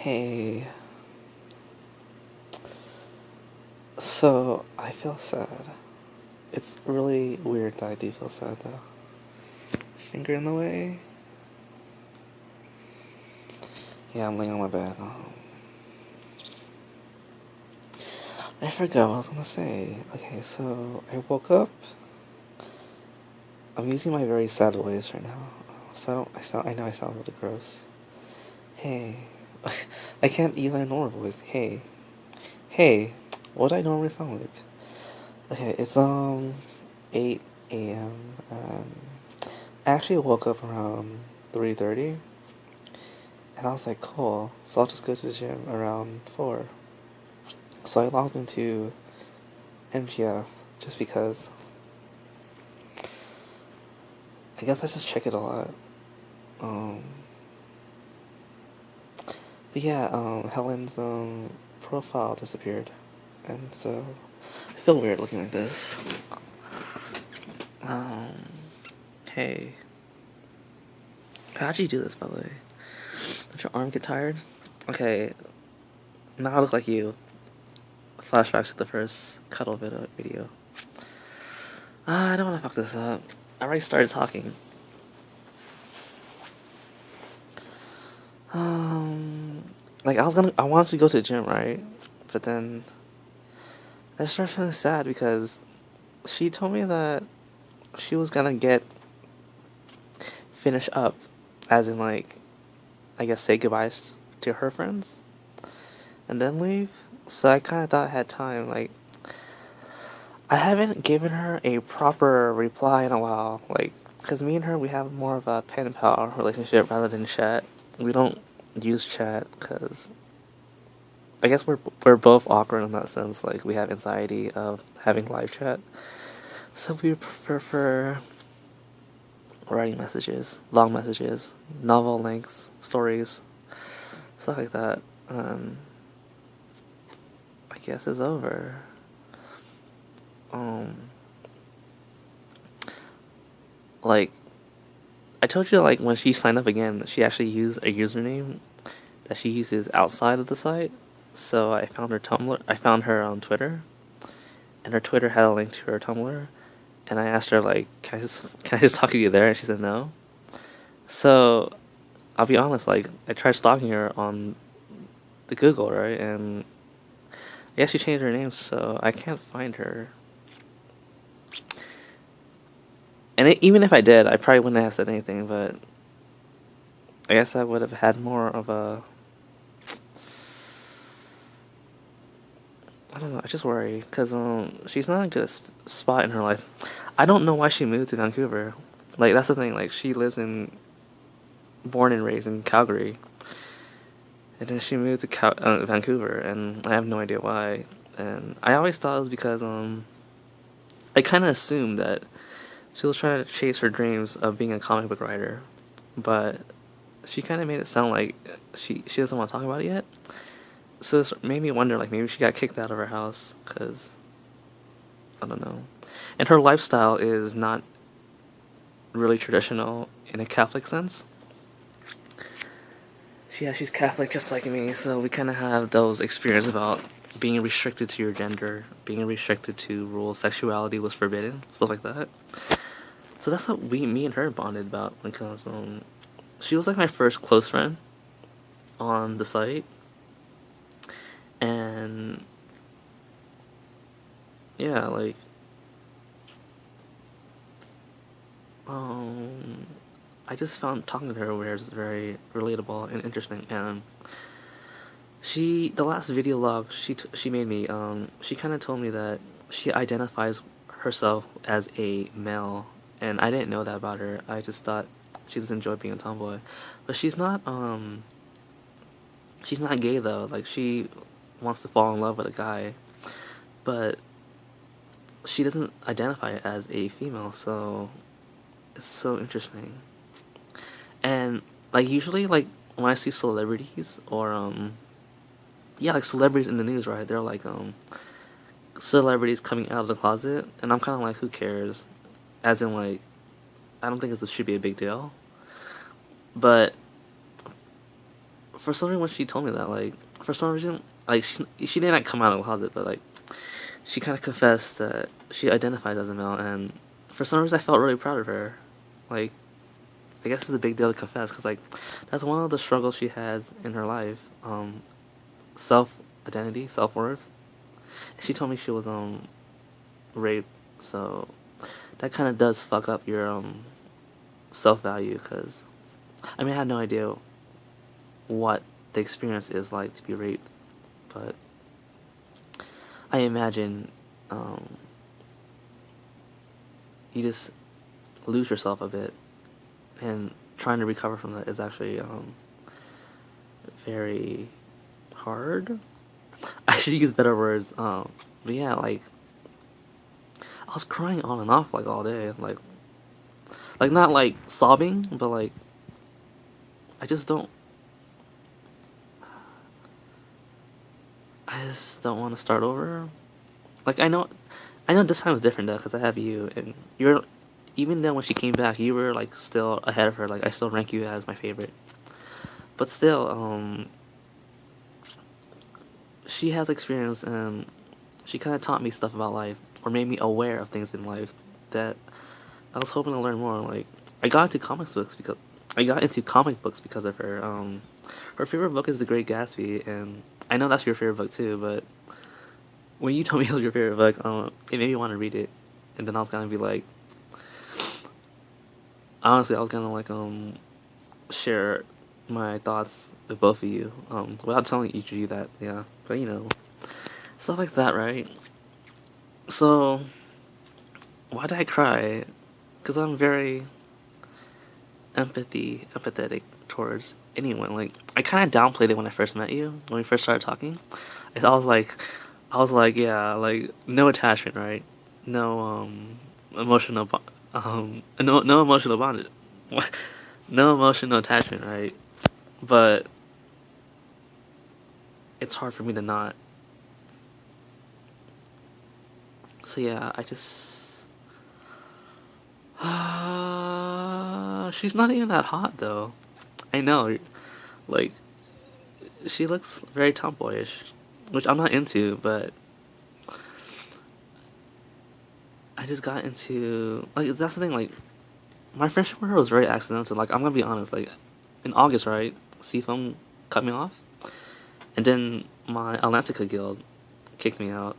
Hey, so I feel sad. It's really weird that I do feel sad though. Finger in the way? Yeah, I'm laying on my bed. I forgot what I was gonna say. Okay, so I woke up. I'm using my very sad voice right now. So I know I sound really gross. Hey. I can't use my normal voice. Hey. Hey. What do I normally sound like? Okay, it's 8 a.m. I actually woke up around 3:30, and I was like, cool. So I'll just go to the gym around 4. So I logged into MGF just because I guess I just check it a lot. Um, but yeah, Helen's profile disappeared, and so I feel weird looking like this. Um, hey, how'd you do this, by the way? Did your arm get tired? Okay, now I look like you. Flashbacks to the first cuddle video. I don't want to fuck this up. I already started talking. Um, like I wanted to go to the gym, right? But then I started feeling sad because she told me that she was gonna finish up, as in like, I guess say goodbyes to her friends, and then leave. So I kind of thought I had time. Like, I haven't given her a proper reply in a while. Like, cause me and her we have more of a pen pal relationship rather than chat. We don't use chat because I guess we're both awkward in that sense. Like we have anxiety of having live chat, so we prefer writing messages, long messages, novel lengths, stories, stuff like that. I guess it's over. Um, like I told you, like when she signed up again, she actually used a username that she uses outside of the site. So I found her Tumblr. I found her on Twitter, and her Twitter had a link to her Tumblr. And I asked her like, can I just talk to you there? And she said no. So I'll be honest, like I tried stalking her on the Google, right? And I guess she changed her name, so I can't find her. And even if I did, I probably wouldn't have said anything. But I guess I would have had more of a. I don't know. I just worry because she's not in a good spot in her life. I don't know why she moved to Vancouver. Like that's the thing. Like she lives in, born and raised in Calgary, and then she moved to Vancouver, and I have no idea why. And I always thought it was because I kind of assumed that she was trying to chase her dreams of being a comic book writer, but she kind of made it sound like she doesn't want to talk about it yet. So this made me wonder, like maybe she got kicked out of her house because I don't know. And her lifestyle is not really traditional in a Catholic sense. Yeah, she's Catholic just like me, so we kind of have those experiences about being restricted to your gender, being restricted to rules, sexuality was forbidden, stuff like that. So that's what me and her bonded about because she was like my first close friend on the site, and yeah, like um, I just found talking to her was very relatable and interesting, and the last video log she made me, she kind of told me that she identifies herself as a male, and I didn't know that about her. I just thought she just enjoyed being a tomboy, but she's not gay though. Like she wants to fall in love with a guy, but she doesn't identify as a female, so it's so interesting. And like usually, like when I see celebrities or yeah, like celebrities in the news, right? They're like celebrities coming out of the closet, and I'm kind of like, who cares? As in, like, I don't think it should be a big deal. But for some reason when she told me that, like, for some reason, like, she didn't come out of the closet, but like, she kind of confessed that she identifies as a male, and for some reason I felt really proud of her. Like, I guess it's a big deal to confess, because like, that's one of the struggles she has in her life. Self identity, self worth. She told me she was raped, so that kind of does fuck up your self value. Because I mean, I had no idea what the experience is like to be raped, but I imagine you just lose yourself a bit, and trying to recover from that is actually very hard. I should use better words. But yeah, like I was crying on and off like all day, like not like sobbing, but like I just don't. I just don't want to start over. Like I know this time is different though, because I have you, and you're. Even then, when she came back, you were like still ahead of her. Like I still rank you as my favorite, but still, she has experience, and she kind of taught me stuff about life, or made me aware of things in life that I was hoping to learn more. Like I got into comic books because of her. Her favorite book is The Great Gatsby, and I know that's your favorite book too. But when you told me it was your favorite book, it made me want to read it, and then I was gonna be like, honestly, I was gonna like share my thoughts with both of you, without telling each of you that, yeah. But you know, stuff like that, right? So, why did I cry? Because I'm very empathetic towards anyone. Like, I kind of downplayed it when I first met you, when we first started talking. I was like, yeah, like no attachment, right? No emotional, no emotional bondage, no emotional attachment, right? But it's hard for me to not. So yeah, I just. She's not even that hot though. I know, like she looks very tomboyish, which I'm not into. But I just got into like that's the thing. Like my friendship with her was very accidental. Like I'm gonna be honest. Like in August, right? Seafoam cut me off, and then my Atlantica guild kicked me out,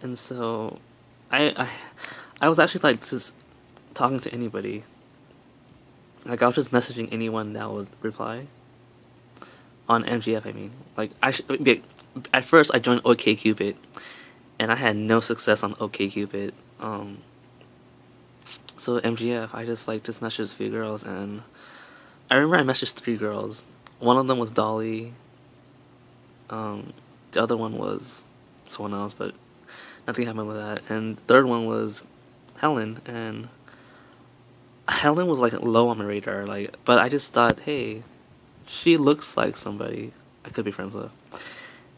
and so I I was actually like just talking to anybody. Like I was just messaging anyone that would reply on MGF. I mean, like at first I joined OkCupid, and I had no success on OkCupid. So MGF, I just messaged a few girls, and I remember I messaged three girls. One of them was Dolly. The other one was someone else, but nothing happened with that. And the third one was Helen, and Helen was like low on my radar. Like, but I just thought, hey, she looks like somebody I could be friends with.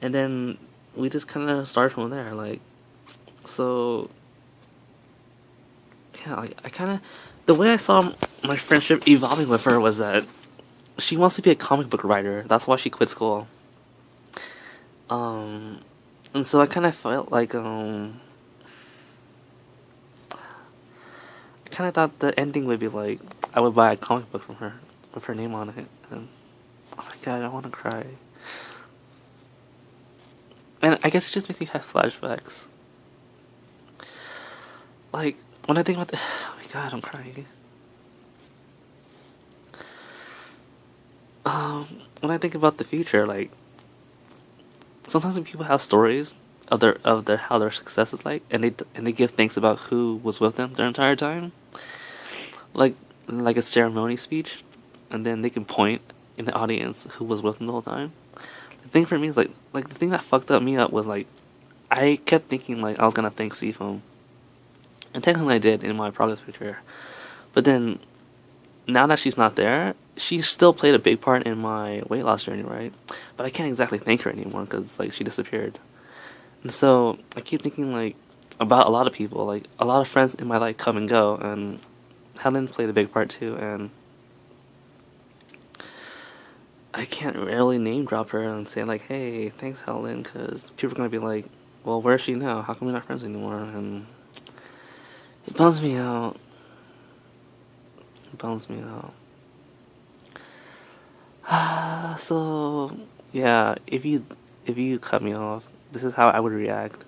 And then we just kind of started from there. Like, so yeah, like I kind of the way I saw my friendship evolving with her was that she wants to be a comic book writer. That's why she quit school. And so I kind of felt like I kind of thought the ending would be like I would buy a comic book from her with her name on it, and oh my god, I want to cry. And I guess it just makes me have flashbacks. Like when I think about oh my god, I'm crying. When I think about the future, like sometimes when people have stories of their how their success is like, and they give thanks about who was with them their entire time, like a ceremony speech, and then they can point in the audience who was with them the whole time. The thing for me is like the thing that fucked up me up was like I kept thinking like I was gonna thank Seafoam, and technically I did in my progress picture, but then now that she's not there, she still played a big part in my weight loss journey, right? But I can't exactly thank her anymore because like she disappeared. And so I keep thinking like about a lot of people, like a lot of friends in my life come and go, and Helen played a big part too. And I can't really name drop her and say like, "Hey, thanks, Helen," because people are gonna be like, "Well, where is she now? How come we're not friends anymore?" And it bums me out. It bums me out. So yeah, if you cut me off, this is how I would react.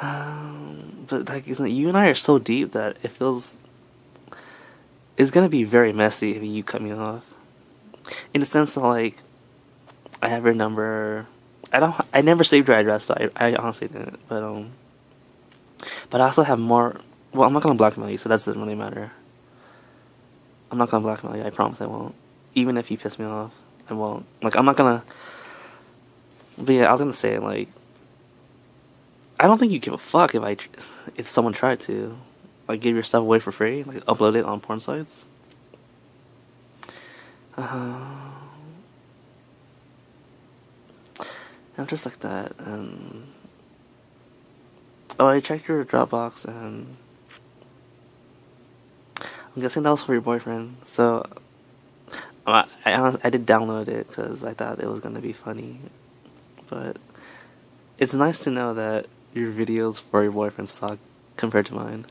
But like, you and I are so deep that it feels it's gonna be very messy if you cut me off. In the sense that like, I have your number. I never saved your address, so I honestly didn't. But I also have more. Well, I'm not gonna blackmail you, so that doesn't really matter. I'm not gonna blackmail you. I promise I won't. Even if you piss me off, I won't. Like, I'm not gonna. But yeah, I was gonna say like, I don't think you give a fuck if someone tried to, like, give your stuff away for free, like upload it on porn sites. I'm just like that, and oh, I checked your Dropbox, and I'm guessing that was for your boyfriend. So I did download it because I thought it was gonna be funny, but it's nice to know that your videos for your boyfriend suck compared to mine.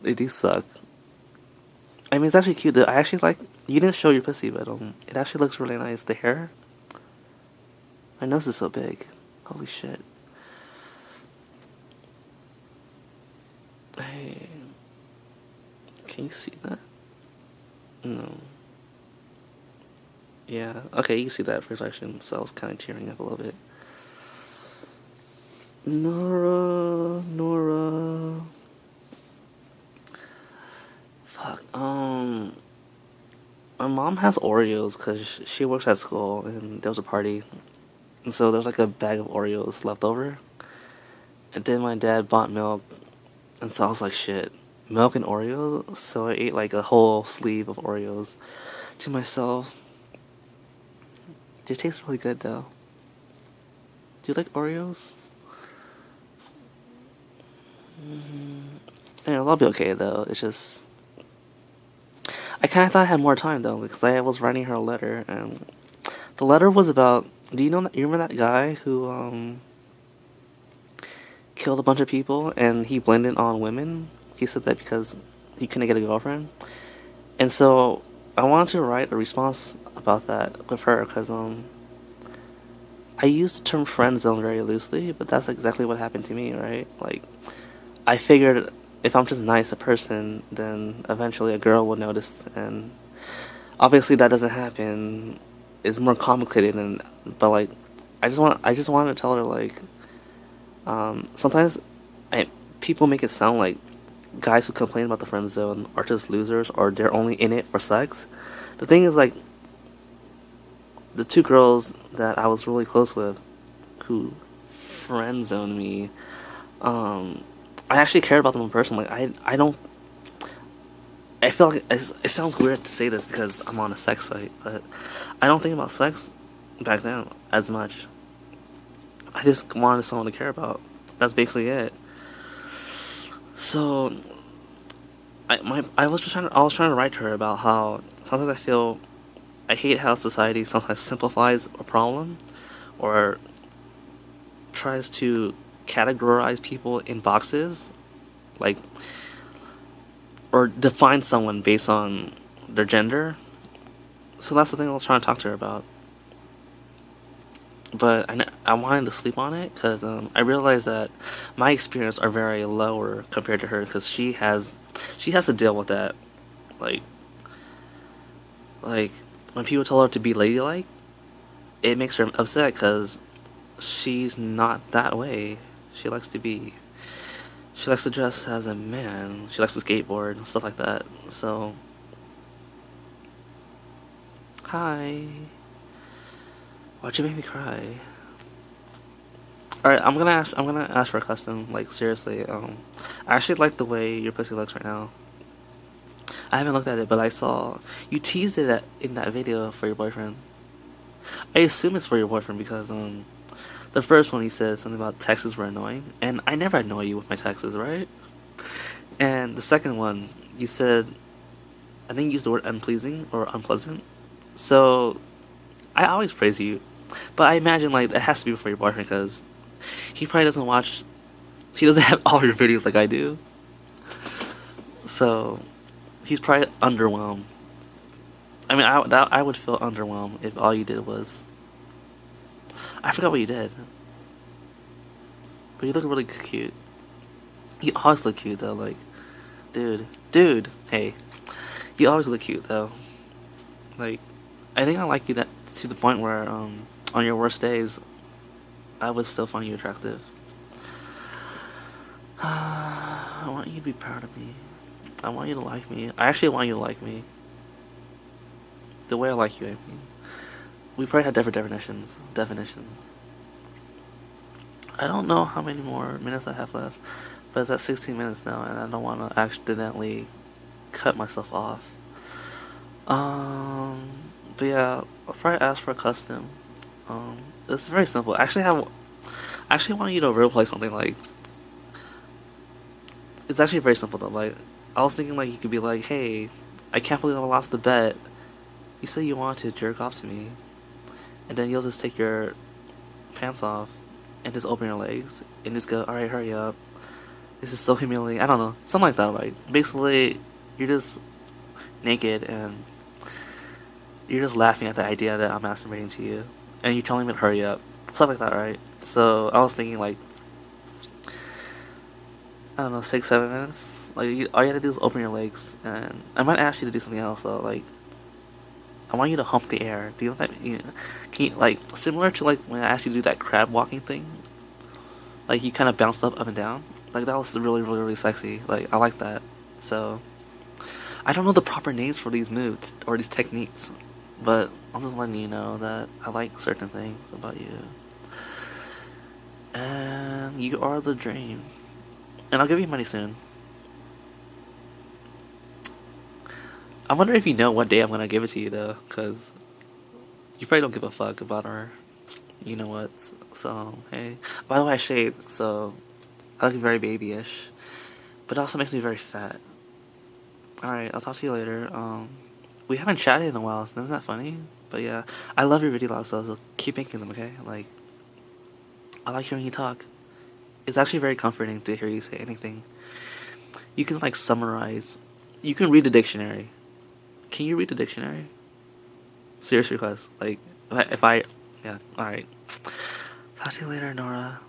They do suck. I mean, it's actually cute. I actually like. You didn't show your pussy, but it actually looks really nice. The hair. My nose is so big. Holy shit. Hey, can you see that? No. Yeah. Okay, you can see that reflection. So I was kind of tearing up a little bit. Nora. Fuck. My mom has Oreos because she works at school, and there was a party, and so there's like a bag of Oreos left over. And then my dad bought milk, and so I was like, shit, milk and Oreos? So I ate like a whole sleeve of Oreos to myself. They taste really good though. Do you like Oreos? Anyway, I'll be okay though. It's just I kind of thought I had more time though, because I was writing her a letter, and the letter was about. Do you know that? You remember that guy who killed a bunch of people and he blamed on women? He said that because he couldn't get a girlfriend, and so I wanted to write a response about that with her because I use the term friend zone very loosely, but that's exactly what happened to me, right? Like, I figured if I'm just nice a person, then eventually a girl will notice, and obviously that doesn't happen. It's more complicated, but like, I just wanted to tell her like, sometimes people make it sound like guys who complain about the friend zone are just losers or they're only in it for sex. The thing is like, the two girls that I was really close with, who friend zoned me, I actually cared about them in person. Like I don't. I feel like it sounds weird to say this because I'm on a sex site, but I don't think about sex back then as much. I just wanted someone to care about. That's basically it. So I was trying to write to her about how sometimes I hate how society sometimes simplifies a problem or tries to categorize people in boxes, like, or define someone based on their gender. So that's the thing I was trying to talk to her about. But I wanted to sleep on it because I realized that my experience are very lower compared to her because she has to deal with that, like when people tell her to be ladylike, it makes her upset because she's not that way. She likes to dress as a man. She likes to skateboard, stuff like that. So, hi. Why'd you make me cry? Alright, I'm gonna ask for a custom, like, seriously. I actually like the way your pussy looks right now. I haven't looked at it, but I saw you teased it in that video for your boyfriend. I assume it's for your boyfriend because the first one he said something about texts were annoying, and I never annoy you with my texts, right? And the second one, you said I think you used the word unpleasing or unpleasant. So I always praise you, but I imagine like it has to be for your boyfriend because he probably doesn't watch. He doesn't have all your videos like I do, so he's probably underwhelmed. I mean, I would feel underwhelmed if all you did was. I forgot what you did, but you look really cute. You always look cute though, like, dude, hey, you always look cute though. Like, I think I like you that to the point where, on your worst days, I would still find you attractive. I want you to be proud of me. I want you to like me. I actually want you to like me. The way I like you, I mean. We probably have different definitions. I don't know how many more minutes I have left, but it's at 16 minutes now, and I don't want to accidentally cut myself off. But yeah, I'll probably ask for a custom. It's very simple. I actually want you to roleplay something like. It's actually very simple though. Like, I was thinking like you could be like, "Hey, I can't believe I lost the bet. You said you wanted to jerk off to me, and then you'll just take your pants off and just open your legs and just go, all right, hurry up. This is so humiliating." I don't know, something like that. Like, basically, you're just naked and you're just laughing at the idea that I'm masturbating to you, and you're telling me to hurry up, stuff like that, right? So I was thinking like, I don't know, 6, 7 minutes. Like, all you have to do is open your legs, and I might ask you to do something else though. Like, I want you to hump the air. Do you know what that? Can you, like, similar to like when I asked you to do that crab walking thing? Like, you kind of bounced up and down. Like, that was really sexy. Like, I like that. So I don't know the proper names for these moves or these techniques, but I'm just letting you know that I like certain things about you, and you are the dream. And I'll give you money soon. I wonder if you know what day I'm gonna give it to you though, cause you probably don't give a fuck about our, you know what? So hey, by the way, I shaved, so I look very babyish, but it also makes me very fat. All right, I'll talk to you later. We haven't chatted in a while, so isn't that funny? But yeah, I love your video logs, so keep making them, okay? Like, I like hearing you talk. It's actually very comforting to hear you say anything. You can like summarize. You can read the dictionary. Can you read the dictionary? Serious request. Like, if I yeah. All right. Talk to you later, Nora.